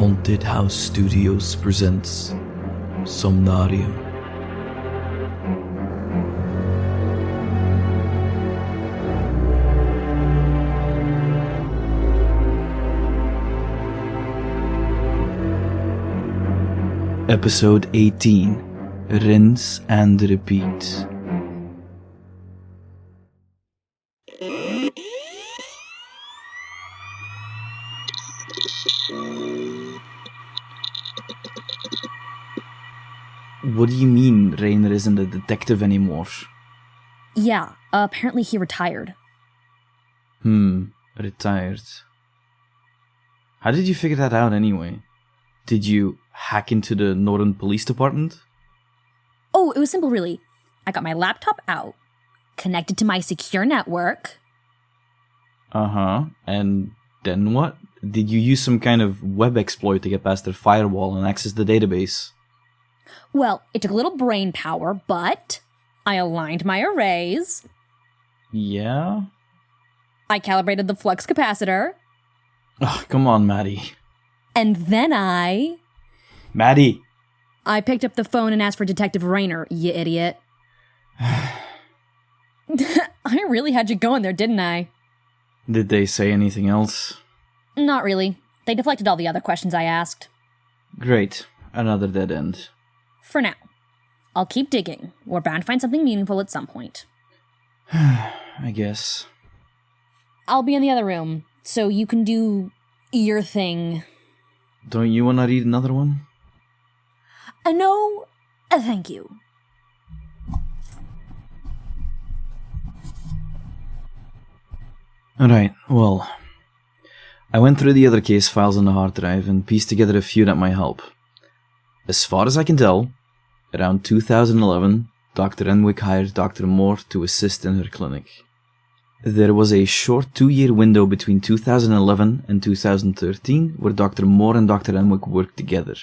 Haunted House Studios presents Somnarium. Episode 18. Rinse and Repeat. What do you mean Rainer isn't a detective anymore? Yeah, apparently he retired. Retired. How did you figure that out anyway? Did you hack into the Northern Police Department? Oh, it was simple really. I got my laptop out, connected to my secure network. And then what? Did you use some kind of web exploit to get past their firewall and access the database? Well, it took a little brain power, but I aligned my arrays. Yeah? I calibrated the flux capacitor. Oh, come on, Maddie. And then Maddie! I picked up the phone and asked for Detective Rainer, you idiot. I really had you going there, didn't I? Did they say anything else? Not really. They deflected all the other questions I asked. Great. Another dead end. For now. I'll keep digging. We're bound to find something meaningful at some point. I guess. I'll be in the other room, so you can do your thing. Don't you want to read another one? No, thank you. Alright, well, I went through the other case files on the hard drive and pieced together a few that might help. As far as I can tell, around 2011, Dr. Renwyck hired Dr. Moore to assist in her clinic. There was a short 2-year window between 2011 and 2013 where Dr. Moore and Dr. Renwyck worked together.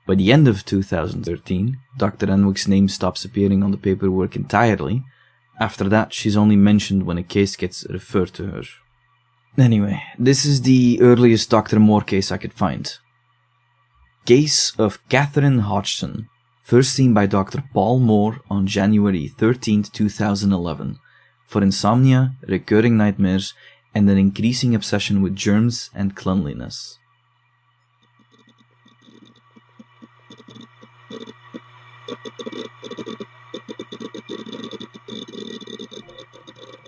By the end of 2013, Dr. Renwyck's name stops appearing on the paperwork entirely. After that, she's only mentioned when a case gets referred to her. Anyway, this is the earliest Dr. Moore case I could find. Case of Catherine Hodgson, first seen by Dr. Paul Moore on January 13, 2011, for insomnia, recurring nightmares, and an increasing obsession with germs and cleanliness.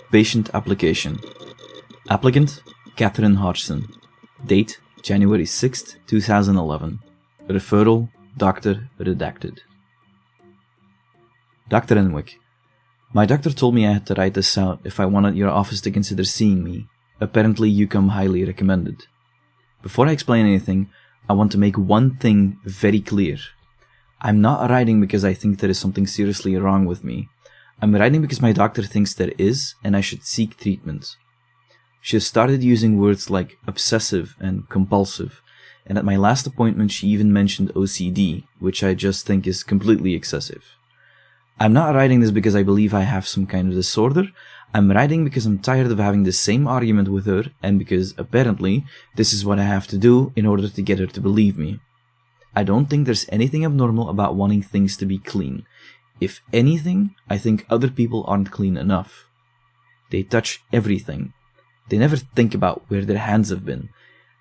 Patient application. Applicant, Catherine Hodgson. Date, January 6, 2011. Referral, Dr. Redacted. Dr. Renwyck. My doctor told me I had to write this out if I wanted your office to consider seeing me. Apparently you come highly recommended. Before I explain anything, I want to make one thing very clear. I'm not writing because I think there is something seriously wrong with me. I'm writing because my doctor thinks there is, and I should seek treatment. She has started using words like obsessive and compulsive, and at my last appointment she even mentioned OCD, which I just think is completely excessive. I'm not writing this because I believe I have some kind of disorder. I'm writing because I'm tired of having the same argument with her, and because, apparently, this is what I have to do in order to get her to believe me. I don't think there's anything abnormal about wanting things to be clean. If anything, I think other people aren't clean enough. They touch everything. They never think about where their hands have been.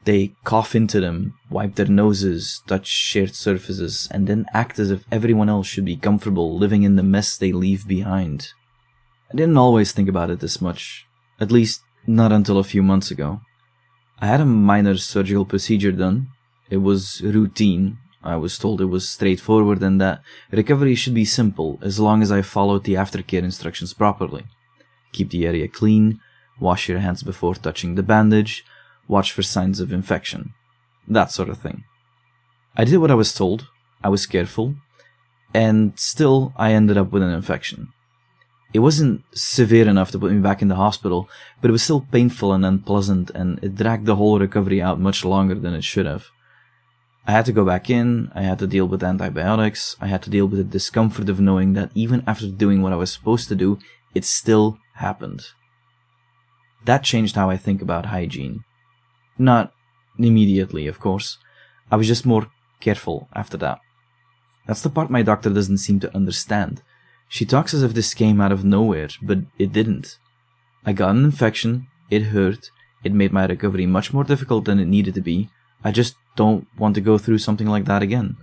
They cough into them, wipe their noses, touch shared surfaces, and then act as if everyone else should be comfortable living in the mess they leave behind. I didn't always think about it this much. At least, not until a few months ago. I had a minor surgical procedure done. It was routine. I was told it was straightforward and that recovery should be simple as long as I followed the aftercare instructions properly. Keep the area clean, wash your hands before touching the bandage, watch for signs of infection. That sort of thing. I did what I was told, I was careful, and still I ended up with an infection. It wasn't severe enough to put me back in the hospital, but it was still painful and unpleasant, and it dragged the whole recovery out much longer than it should have. I had to go back in, I had to deal with antibiotics, I had to deal with the discomfort of knowing that even after doing what I was supposed to do, it still happened. That changed how I think about hygiene. Not immediately, of course. I was just more careful after that. That's the part my doctor doesn't seem to understand. She talks as if this came out of nowhere, but it didn't. I got an infection, it hurt, it made my recovery much more difficult than it needed to be. I just don't want to go through something like that again.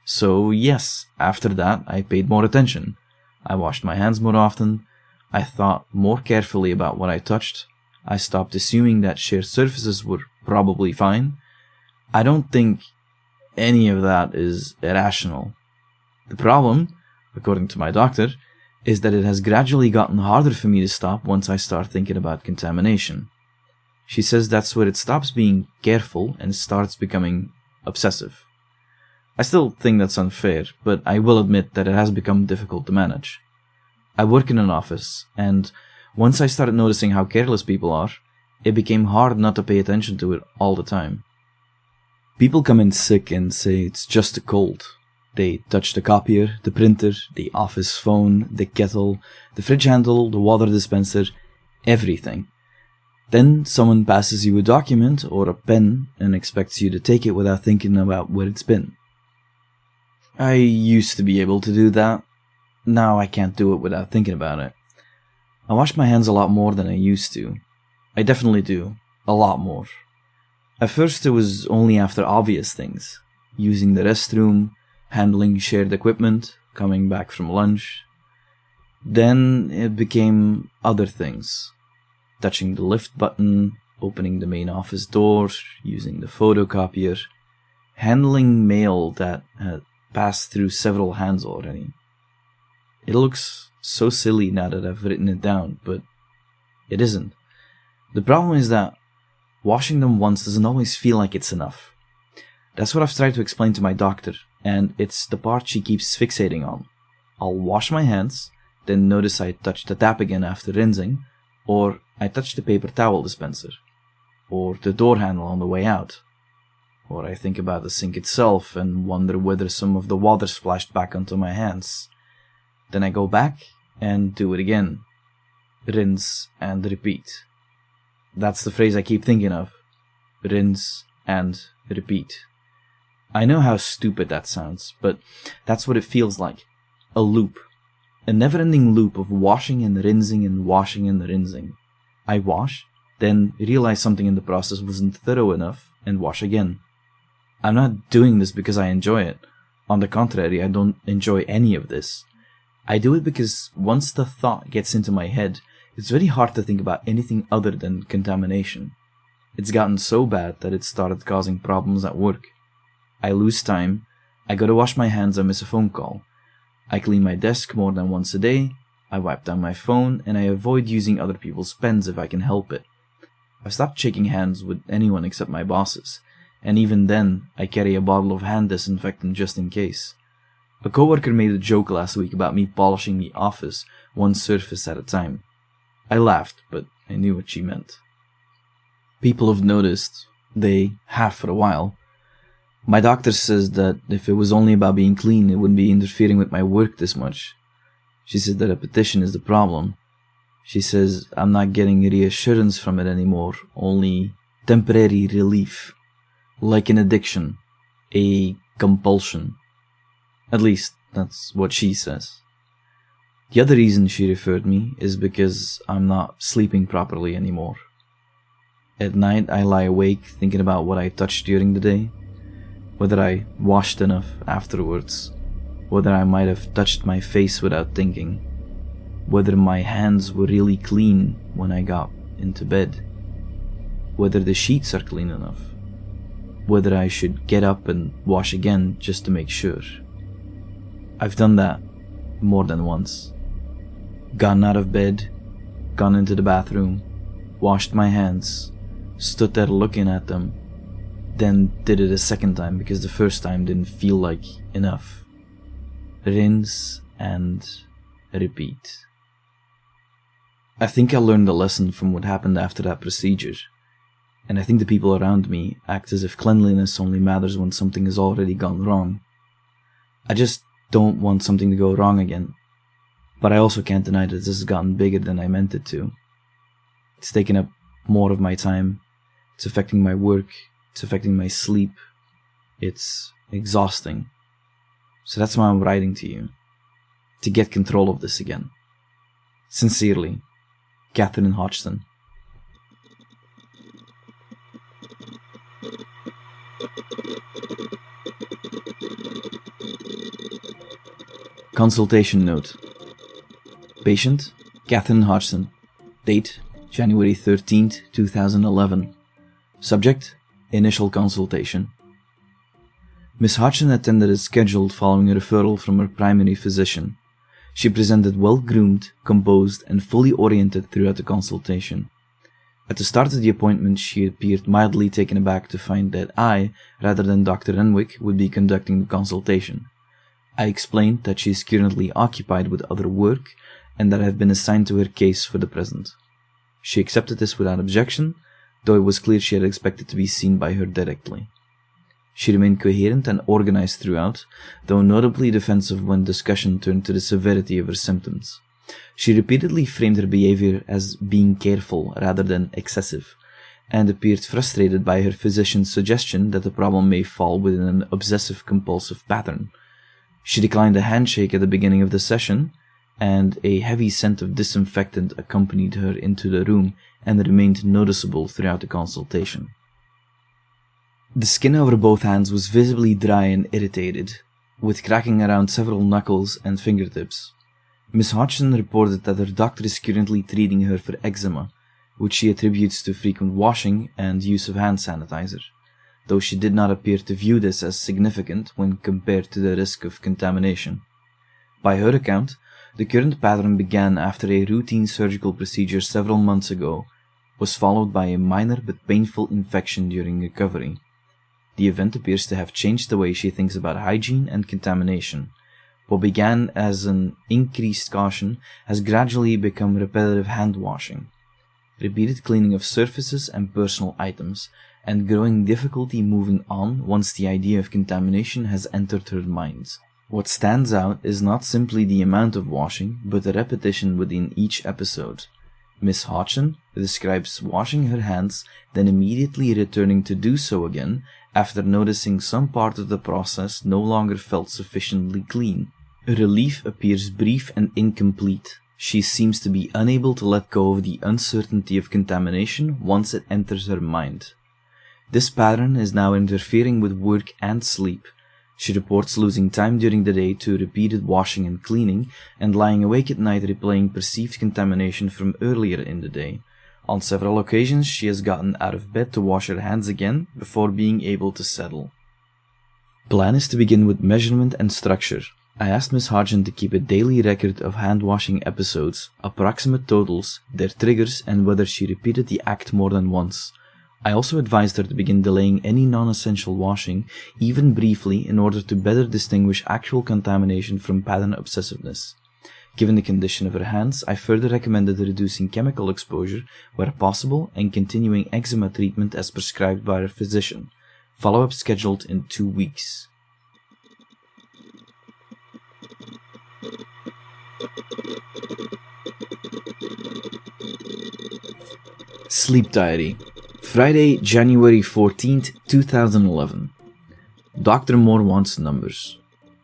So yes, after that, I paid more attention. I washed my hands more often. I thought more carefully about what I touched. I stopped assuming that shared surfaces were probably fine. I don't think any of that is irrational. The problem, according to my doctor, is that it has gradually gotten harder for me to stop once I start thinking about contamination. She says that's where it stops being careful and starts becoming obsessive. I still think that's unfair, but I will admit that it has become difficult to manage. I work in an office, and once I started noticing how careless people are, it became hard not to pay attention to it all the time. People come in sick and say it's just a cold. They touch the copier, the printer, the office phone, the kettle, the fridge handle, the water dispenser, everything. Then someone passes you a document or a pen and expects you to take it without thinking about where it's been. I used to be able to do that. Now I can't do it without thinking about it. I wash my hands a lot more than I used to. I definitely do. A lot more. At first it was only after obvious things. Using the restroom, handling shared equipment, coming back from lunch. Then it became other things. Touching the lift button, opening the main office door, using the photocopier, handling mail that had passed through several hands already. It looks so silly now that I've written it down, but it isn't. The problem is that washing them once doesn't always feel like it's enough. That's what I've tried to explain to my doctor, and it's the part she keeps fixating on. I'll wash my hands, then notice I touch the tap again after rinsing, or I touch the paper towel dispenser, or the door handle on the way out, or I think about the sink itself and wonder whether some of the water splashed back onto my hands. Then I go back and do it again. Rinse and repeat. That's the phrase I keep thinking of. Rinse and repeat. I know how stupid that sounds, but that's what it feels like. A loop. A never-ending loop of washing and rinsing and washing and rinsing. I wash, then realize something in the process wasn't thorough enough, and wash again. I'm not doing this because I enjoy it. On the contrary, I don't enjoy any of this. I do it because once the thought gets into my head, it's very hard to think about anything other than contamination. It's gotten so bad that it started causing problems at work. I lose time, I gotta wash my hands and miss a phone call. I clean my desk more than once a day, I wipe down my phone, and I avoid using other people's pens if I can help it. I've stopped shaking hands with anyone except my bosses, and even then, I carry a bottle of hand disinfectant just in case. A coworker made a joke last week about me polishing the office one surface at a time. I laughed, but I knew what she meant. People have noticed. They have for a while. My doctor says that if it was only about being clean, it wouldn't be interfering with my work this much. She says that repetition is the problem. She says I'm not getting reassurance from it anymore, only temporary relief. Like an addiction. A compulsion. At least, that's what she says. The other reason she referred me is because I'm not sleeping properly anymore. At night, I lie awake thinking about what I touched during the day, whether I washed enough afterwards, whether I might have touched my face without thinking, whether my hands were really clean when I got into bed, whether the sheets are clean enough, whether I should get up and wash again just to make sure. I've done that more than once. Gotten out of bed, gone into the bathroom, washed my hands, stood there looking at them, then did it a second time because the first time didn't feel like enough. Rinse and repeat. I think I learned a lesson from what happened after that procedure, and I think the people around me act as if cleanliness only matters when something has already gone wrong. I just don't want something to go wrong again, but I also can't deny that this has gotten bigger than I meant it to. It's taken up more of my time, it's affecting my work, it's affecting my sleep, It's exhausting. So that's why I'm writing to you. To get control of this again. Sincerely, Catherine Hodgson. Consultation note. Patient, Catherine Hodgson. Date, January 13th, 2011. Subject, initial consultation. Miss Hodgson attended as scheduled following a referral from her primary physician. She presented well-groomed, composed, and fully oriented throughout the consultation. At the start of the appointment, she appeared mildly taken aback to find that I, rather than Dr. Renwyck, would be conducting the consultation. I explained that she is currently occupied with other work and that I have been assigned to her case for the present. She accepted this without objection, though it was clear she had expected to be seen by her directly. She remained coherent and organized throughout, though notably defensive when discussion turned to the severity of her symptoms. She repeatedly framed her behavior as being careful rather than excessive, and appeared frustrated by her physician's suggestion that the problem may fall within an obsessive-compulsive pattern. She declined a handshake at the beginning of the session, and a heavy scent of disinfectant accompanied her into the room and remained noticeable throughout the consultation. The skin over both hands was visibly dry and irritated, with cracking around several knuckles and fingertips. Miss Hodgson reported that her doctor is currently treating her for eczema, which she attributes to frequent washing and use of hand sanitizer, though she did not appear to view this as significant when compared to the risk of contamination. By her account, the current pattern began after a routine surgical procedure several months ago, was followed by a minor but painful infection during recovery. The event appears to have changed the way she thinks about hygiene and contamination. What began as an increased caution has gradually become repetitive hand washing, repeated cleaning of surfaces and personal items, and growing difficulty moving on once the idea of contamination has entered her mind. What stands out is not simply the amount of washing, but the repetition within each episode. Miss Hodgson describes washing her hands, then immediately returning to do so again after noticing some part of the process no longer felt sufficiently clean. Relief appears brief and incomplete. She seems to be unable to let go of the uncertainty of contamination once it enters her mind. This pattern is now interfering with work and sleep. She reports losing time during the day to repeated washing and cleaning, and lying awake at night replaying perceived contamination from earlier in the day. On several occasions, she has gotten out of bed to wash her hands again before being able to settle. Plan is to begin with measurement and structure. I asked Miss Hodgson to keep a daily record of hand-washing episodes, approximate totals, their triggers, and whether she repeated the act more than once. I also advised her to begin delaying any non-essential washing, even briefly, in order to better distinguish actual contamination from pattern obsessiveness. Given the condition of her hands, I further recommended reducing chemical exposure where possible and continuing eczema treatment as prescribed by her physician. Follow-up scheduled in 2 weeks. Sleep Diary. Friday, January 14th, 2011. Dr. Moore wants numbers.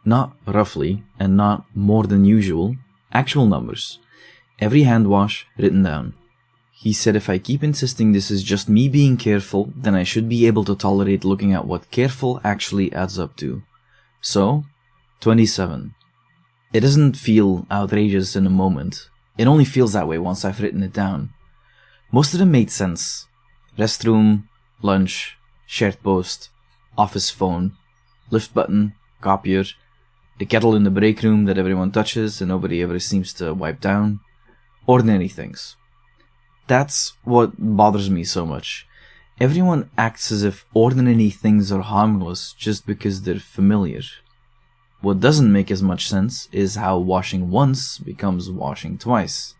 Not roughly, and not more than usual. Actual numbers. Every hand wash written down. He said if I keep insisting this is just me being careful, then I should be able to tolerate looking at what careful actually adds up to. So, 27. It doesn't feel outrageous in a moment. It only feels that way once I've written it down. Most of them made sense. Restroom, lunch, shared post, office phone, lift button, copier, the kettle in the break room that everyone touches and nobody ever seems to wipe down. Ordinary things. That's what bothers me so much. Everyone acts as if ordinary things are harmless just because they're familiar. What doesn't make as much sense is how washing once becomes washing twice.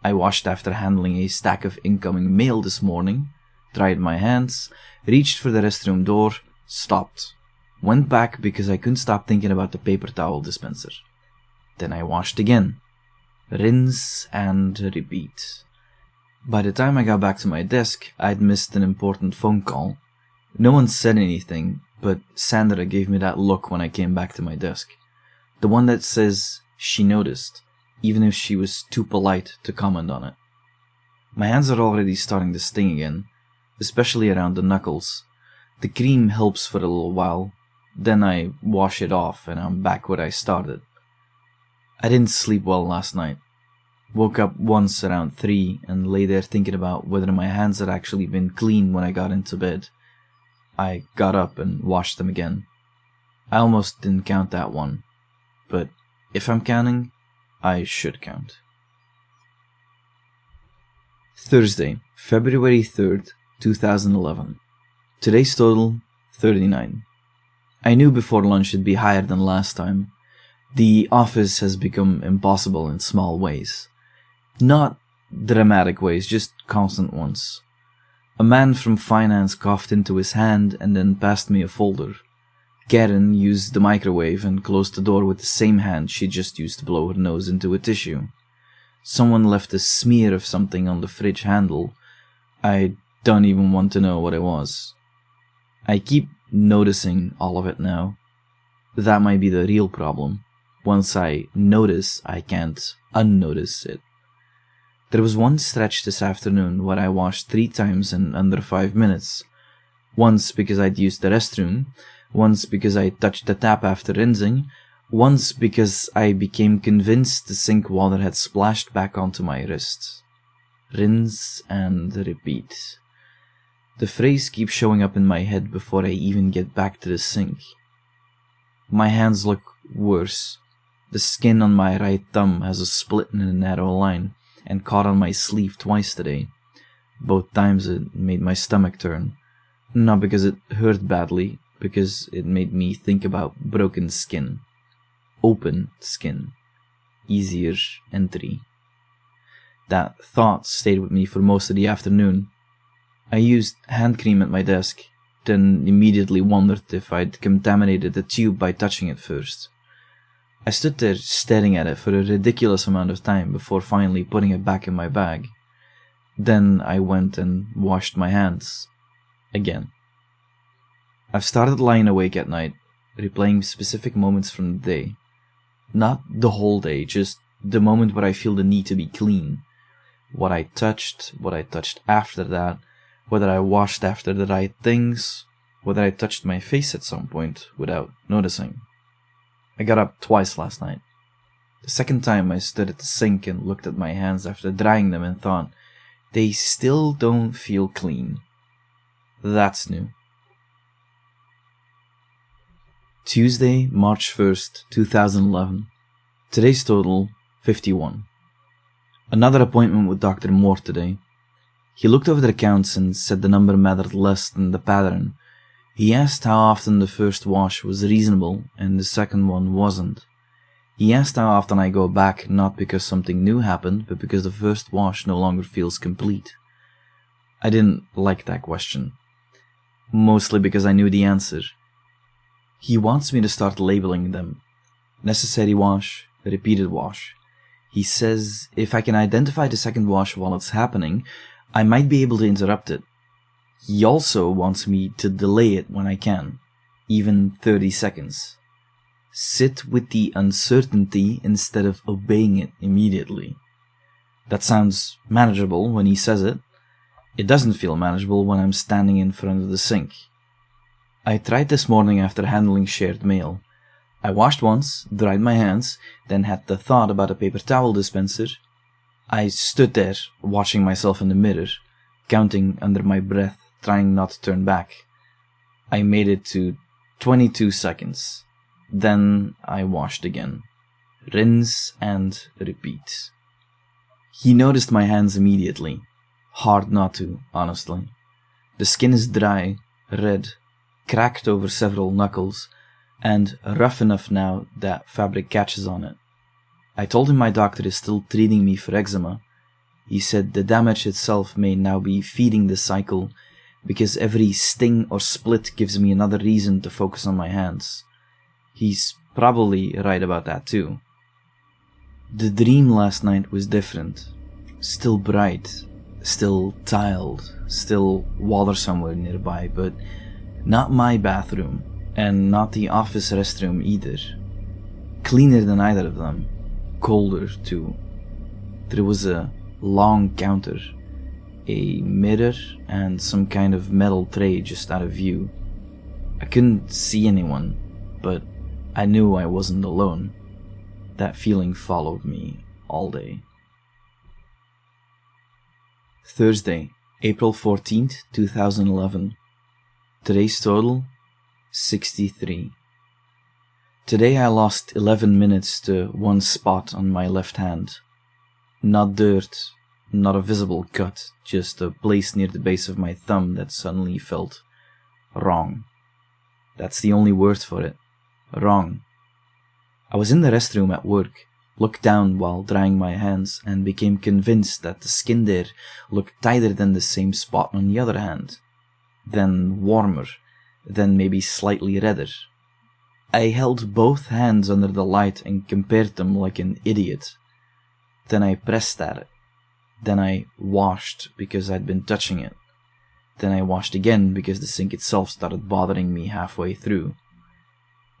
I washed after handling a stack of incoming mail this morning, dried my hands, reached for the restroom door, stopped, went back because I couldn't stop thinking about the paper towel dispenser. Then I washed again. Rinse and repeat. By the time I got back to my desk, I'd missed an important phone call. No one said anything, but Sandra gave me that look when I came back to my desk. The one that says she noticed, even if she was too polite to comment on it. My hands are already starting to sting again, especially around the knuckles. The cream helps for a little while, then I wash it off and I'm back where I started. I didn't sleep well last night. Woke up once around 3 and lay there thinking about whether my hands had actually been clean when I got into bed. I got up and washed them again. I almost didn't count that one, but if I'm counting, I should count. Thursday, February 3rd, 2011. Today's total, 39. I knew before lunch it'd be higher than last time. The office has become impossible in small ways. Not dramatic ways, just constant ones. A man from finance coughed into his hand and then passed me a folder. Karen used the microwave and closed the door with the same hand she just used to blow her nose into a tissue. Someone left a smear of something on the fridge handle. I don't even want to know what it was. I keep noticing all of it now. That might be the real problem. Once I notice, I can't unnotice it. There was one stretch this afternoon where I washed 3 times in under 5 minutes. Once because I'd used the restroom, once because I touched the tap after rinsing, once because I became convinced the sink water had splashed back onto my wrist. Rinse and repeat. The phrase keeps showing up in my head before I even get back to the sink. My hands look worse. The skin on my right thumb has a split in a narrow line and caught on my sleeve twice today. Both times it made my stomach turn. Not because it hurt badly, because it made me think about broken skin. Open skin. Easier entry. That thought stayed with me for most of the afternoon. I used hand cream at my desk, then immediately wondered if I'd contaminated the tube by touching it first. I stood there staring at it for a ridiculous amount of time before finally putting it back in my bag. Then I went and washed my hands. Again. I've started lying awake at night, replaying specific moments from the day. Not the whole day, just the moment where I feel the need to be clean. What I touched after that, whether I washed after the right things, whether I touched my face at some point without noticing. I got up twice last night. The second time I stood at the sink and looked at my hands after drying them and thought, they still don't feel clean. That's new. Tuesday, March 1st, 2011. Today's total, 51. Another appointment with Dr. Moore today. He looked over the accounts and said the number mattered less than the pattern. He asked how often the first wash was reasonable and the second one wasn't. He asked how often I go back, not because something new happened, but because the first wash no longer feels complete. I didn't like that question. Mostly because I knew the answer. He wants me to start labeling them. Necessary wash, repeated wash. He says if I can identify the second wash while it's happening, I might be able to interrupt it. He also wants me to delay it when I can, even 30 seconds. Sit with the uncertainty instead of obeying it immediately. That sounds manageable when he says it. It doesn't feel manageable when I'm standing in front of the sink. I tried this morning after handling shared mail. I washed once, dried my hands, then had the thought about a paper towel dispenser. I stood there, watching myself in the mirror, counting under my breath, trying not to turn back. I made it to 22 seconds. Then I washed again. Rinse and repeat. He noticed my hands immediately. Hard not to, honestly. The skin is dry, red, cracked over several knuckles, and rough enough now that fabric catches on it. I told him my doctor is still treating me for eczema. He said the damage itself may now be feeding the cycle, because every sting or split gives me another reason to focus on my hands. He's probably right about that too. The dream last night was different. Still bright, still tiled, still water somewhere nearby, but Not my bathroom, and not the office restroom either. Cleaner than either of them. Colder, too. There was a long counter, a mirror, and some kind of metal tray just out of view. I couldn't see anyone, but I knew I wasn't alone. That feeling followed me all day. Thursday, April 14th, 2011. Today's total, 63. Today I lost 11 minutes to one spot on my left hand. Not dirt, not a visible cut, just a place near the base of my thumb that suddenly felt wrong. That's the only word for it. Wrong. I was in the restroom at work, looked down while drying my hands, and became convinced that the skin there looked tighter than the same spot on the other hand. Then warmer, then maybe slightly redder. I held both hands under the light and compared them like an idiot. Then I pressed at it. Then I washed because I'd been touching it. Then I washed again because the sink itself started bothering me halfway through.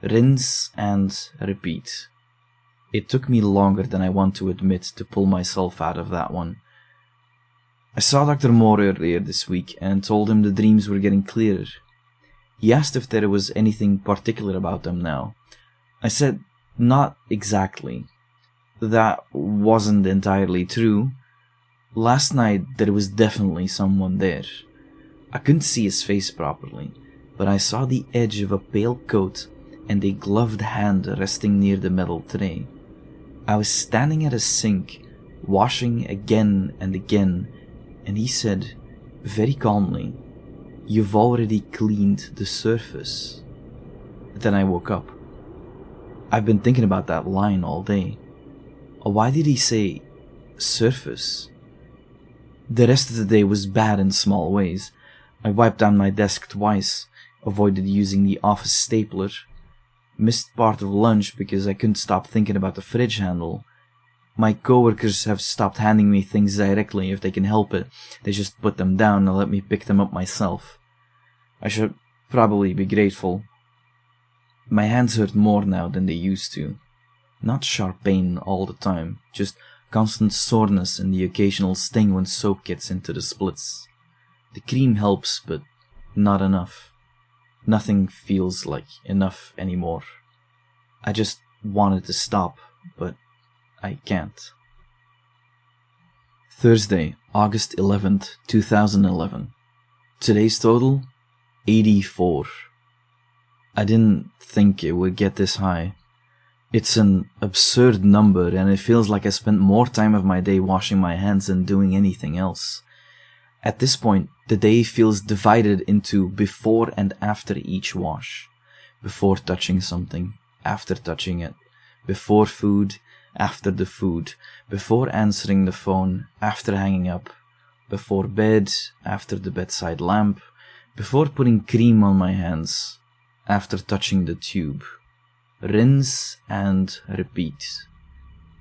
Rinse and repeat. It took me longer than I want to admit to pull myself out of that one. I saw Dr. Moore earlier this week and told him the dreams were getting clearer. He asked if there was anything particular about them now. I said, not exactly. That wasn't entirely true. Last night there was definitely someone there. I couldn't see his face properly, but I saw the edge of a pale coat and a gloved hand resting near the metal tray. I was standing at a sink, washing again and again, and he said, very calmly, "You've already cleaned the surface." Then I woke up. I've been thinking about that line all day. Why did he say surface? The rest of the day was bad in small ways. I wiped down my desk twice, avoided using the office stapler, missed part of lunch because I couldn't stop thinking about the fridge handle. My coworkers have stopped handing me things directly if they can help it. They just put them down and let me pick them up myself. I should probably be grateful. My hands hurt more now than they used to. Not sharp pain all the time, just constant soreness and the occasional sting when soap gets into the splits. The cream helps, but not enough. Nothing feels like enough anymore. I just wanted to stop, but I can't. Thursday, August 11th, 2011. Today's total, 84. I didn't think it would get this high. It's an absurd number, and it feels like I spent more time of my day washing my hands than doing anything else. At this point, the day feels divided into before and after each wash. Before touching something, after touching it. Before food, after the food. Before answering the phone, after hanging up. Before bed, after the bedside lamp. Before putting cream on my hands, after touching the tube. Rinse and repeat.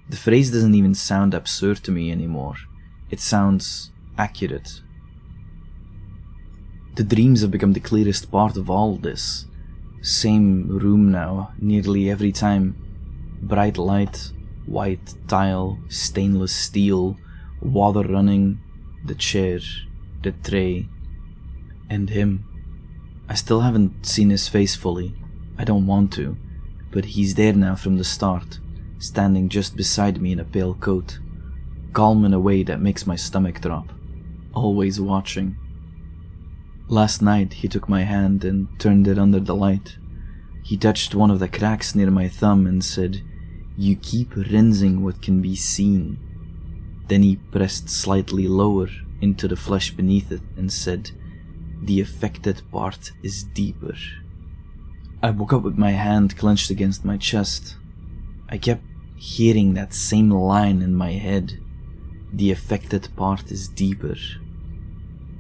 The phrase doesn't even sound absurd to me anymore. It sounds accurate. The dreams have become the clearest part of all this. Same room now, nearly every time. Bright light, white tile, stainless steel, water running, the chair, the tray, and him. I still haven't seen his face fully. I don't want to, but he's there now from the start, standing just beside me in a pale coat, calm in a way that makes my stomach drop, always watching. Last night he took my hand and turned it under the light. He touched one of the cracks near my thumb and said, "You keep rinsing what can be seen." Then he pressed slightly lower into the flesh beneath it and said, "The affected part is deeper." I woke up with my hand clenched against my chest. I kept hearing that same line in my head. The affected part is deeper.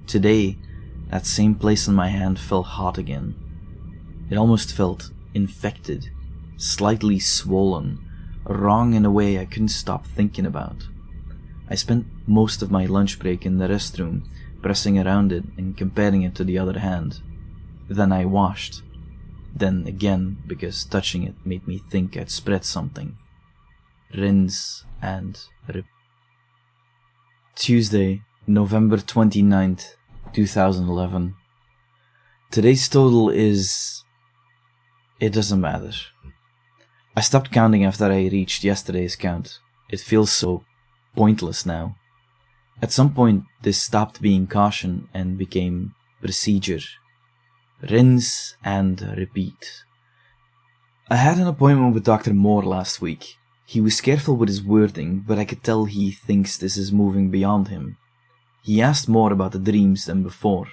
Today, that same place on my hand felt hot again. It almost felt infected, slightly swollen, wrong in a way I couldn't stop thinking about. I spent most of my lunch break in the restroom, pressing around it and comparing it to the other hand. Then I washed. Then again, because touching it made me think I'd spread something. Rinse and repeat. Tuesday, November 29th, 2011. Today's total is... It doesn't matter. I stopped counting after I reached yesterday's count. It feels so pointless now. At some point, this stopped being caution and became procedure. Rinse and repeat. I had an appointment with Dr. Moore last week. He was careful with his wording, but I could tell he thinks this is moving beyond him. He asked more about the dreams than before.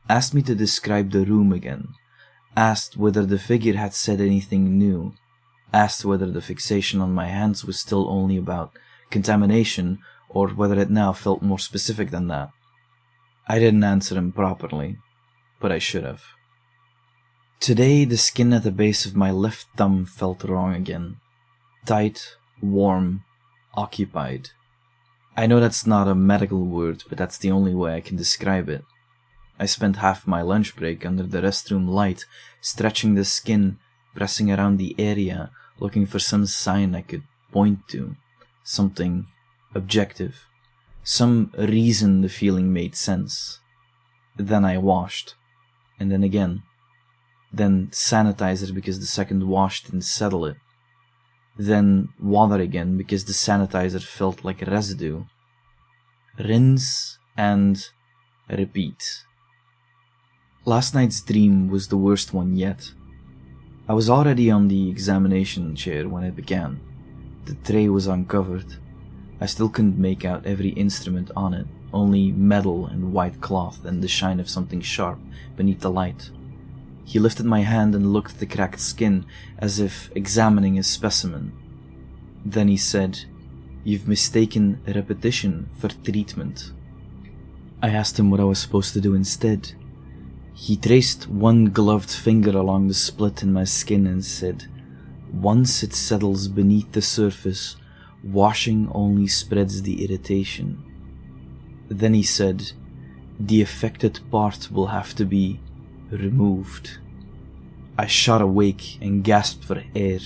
Asked me to describe the room again. Asked whether the figure had said anything new. Asked whether the fixation on my hands was still only about contamination, or whether it now felt more specific than that. I didn't answer him properly, but I should have. Today, the skin at the base of my left thumb felt wrong again. Tight, warm, occupied. I know that's not a medical word, but that's the only way I can describe it. I spent half my lunch break under the restroom light, stretching the skin, pressing around the area, looking for some sign I could point to. Something objective. Some reason the feeling made sense. Then I washed. And then again. Then sanitizer because the second wash didn't settle it. Then water again because the sanitizer felt like residue. Rinse and repeat. Last night's dream was the worst one yet. I was already on the examination chair when it began. The tray was uncovered. I still couldn't make out every instrument on it, only metal and white cloth and the shine of something sharp beneath the light. He lifted my hand and looked at the cracked skin as if examining a specimen. Then he said, "You've mistaken repetition for treatment." I asked him what I was supposed to do instead. He traced one gloved finger along the split in my skin and said, "Once it settles beneath the surface, washing only spreads the irritation." Then he said, "The affected part will have to be removed." I shot awake and gasped for air,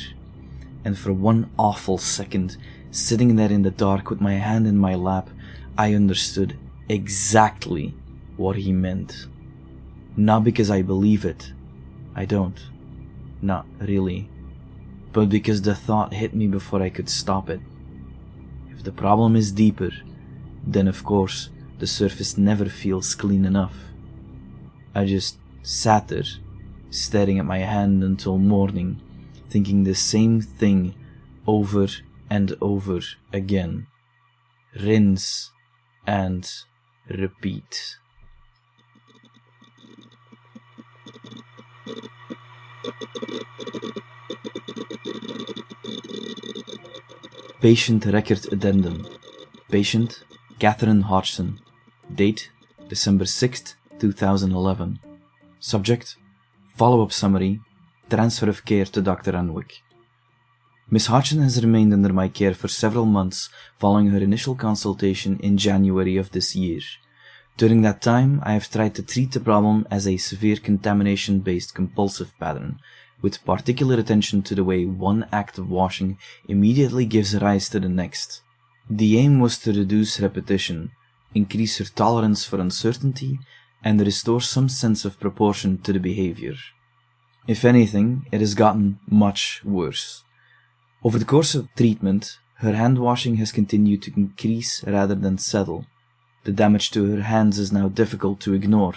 and for one awful second, sitting there in the dark with my hand in my lap, I understood exactly what he meant. Not because I believe it. I don't. Not really. But because the thought hit me before I could stop it. If the problem is deeper, then of course the surface never feels clean enough. I just sat there, staring at my hand until morning, thinking the same thing over and over again. Rinse and repeat. Patient Record Addendum. Patient Catherine Hodgson. Date December 6th, 2011. Subject Follow-up summary. Transfer of care to Dr. Renwyck. Miss Hodgson has remained under my care for several months following her initial consultation in January of this year. During that time, I have tried to treat the problem as a severe contamination-based compulsive pattern, with particular attention to the way one act of washing immediately gives rise to the next. The aim was to reduce repetition, increase her tolerance for uncertainty, and restore some sense of proportion to the behavior. If anything, it has gotten much worse. Over the course of treatment, her hand washing has continued to increase rather than settle. The damage to her hands is now difficult to ignore.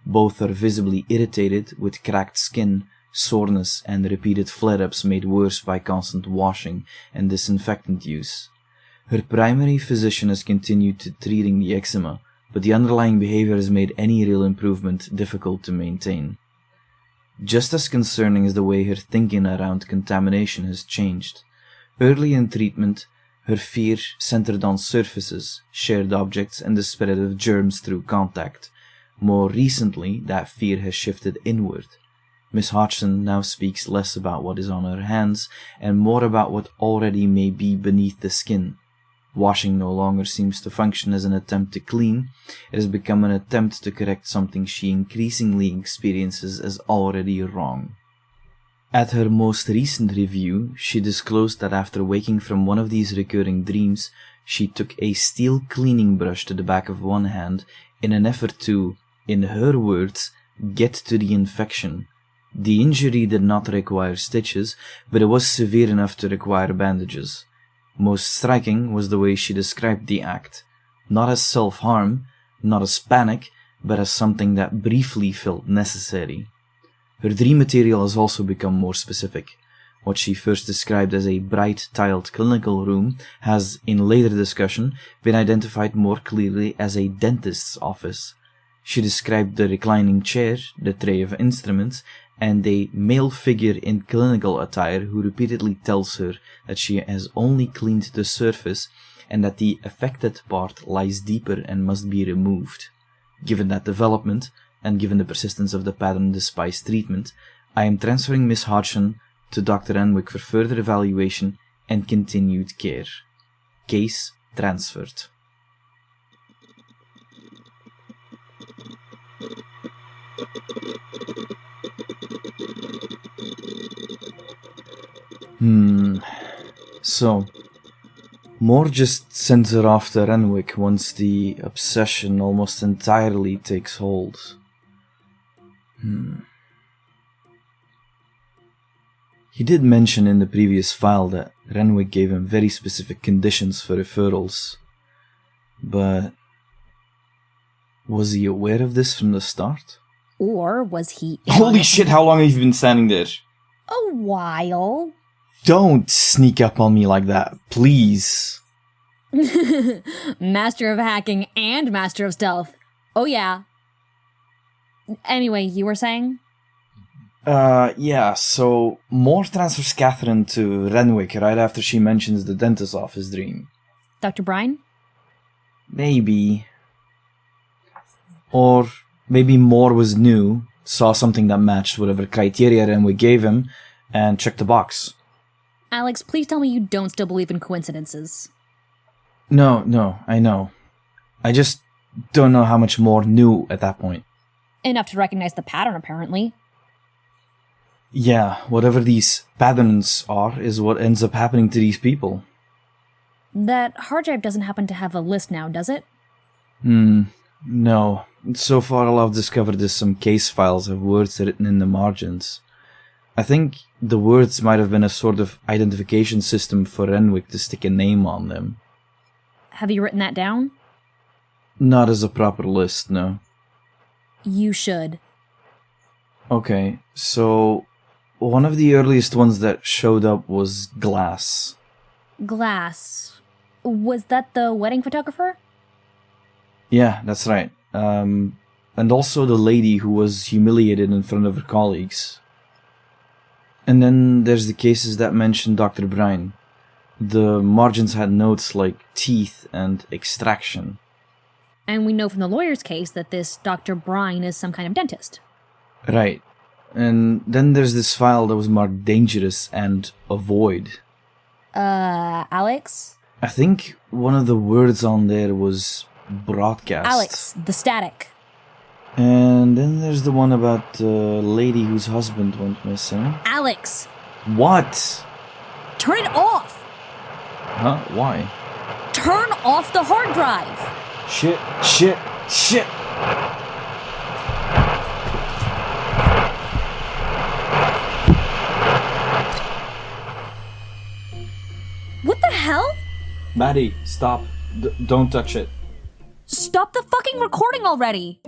Both are visibly irritated with cracked skin, soreness, and repeated flare-ups made worse by constant washing and disinfectant use. Her primary physician has continued to treating the eczema, but the underlying behavior has made any real improvement difficult to maintain. Just as concerning is the way her thinking around contamination has changed. Early in treatment, her fear centered on surfaces, shared objects, and the spread of germs through contact. More recently, that fear has shifted inward. Miss Hodgson now speaks less about what is on her hands and more about what already may be beneath the skin. Washing no longer seems to function as an attempt to clean. It has become an attempt to correct something she increasingly experiences as already wrong. At her most recent review, she disclosed that after waking from one of these recurring dreams, she took a steel cleaning brush to the back of one hand in an effort to, in her words, get to the infection. The injury did not require stitches, but it was severe enough to require bandages. Most striking was the way she described the act, not as self-harm, not as panic, but as something that briefly felt necessary. Her dream material has also become more specific. What she first described as a bright, tiled clinical room has, in later discussion, been identified more clearly as a dentist's office. She described the reclining chair, the tray of instruments, and a male figure in clinical attire who repeatedly tells her that she has only cleaned the surface and that the affected part lies deeper and must be removed. Given that development, and given the persistence of the pattern despite treatment, I am transferring Miss Hodgson to Dr. Renwyck for further evaluation and continued care. Case transferred. So, Moore just sends her off to Renwyck once the obsession almost entirely takes hold. He did mention in the previous file that Renwyck gave him very specific conditions for referrals. But was he aware of this from the start? Or was he... Holy shit, how long have you been standing there? A while. Don't sneak up on me like that, please. Master of hacking and master of stealth. Oh yeah. Anyway, you were saying? Yeah, so Moore transfers Catherine to Renwyck right after she mentions the dentist's office dream. Dr. Bryan? Maybe. Or maybe Moore was new, saw something that matched whatever criteria Renwyck gave him, and checked the box. Alex, please tell me you don't still believe in coincidences. No, I know. I just don't know how much Moore knew at that point. Enough to recognize the pattern, apparently. Yeah, whatever these patterns are is what ends up happening to these people. That hard drive doesn't happen to have a list now, does it? No. So far all I've discovered is some case files of words written in the margins. I think the words might have been a sort of identification system for Renwyck to stick a name on them. Have you written that down? Not as a proper list, no. You should. Okay, so one of the earliest ones that showed up was Glass. Glass. Was that the wedding photographer? Yeah, that's right. And also the lady who was humiliated in front of her colleagues. And then there's the cases that mention Dr. Bryan. The margins had notes like teeth and extraction. And we know from the lawyer's case that this Dr. Bryan is some kind of dentist. Right. And then there's this file that was marked dangerous and avoid. Alex? I think one of the words on there was broadcast. Alex, the static. And then there's the one about the lady whose husband went missing. Alex! What? Turn it off! Huh? Why? Turn off the hard drive! Shit. What the hell? Maddie, stop. Don't touch it. Stop the fucking recording already!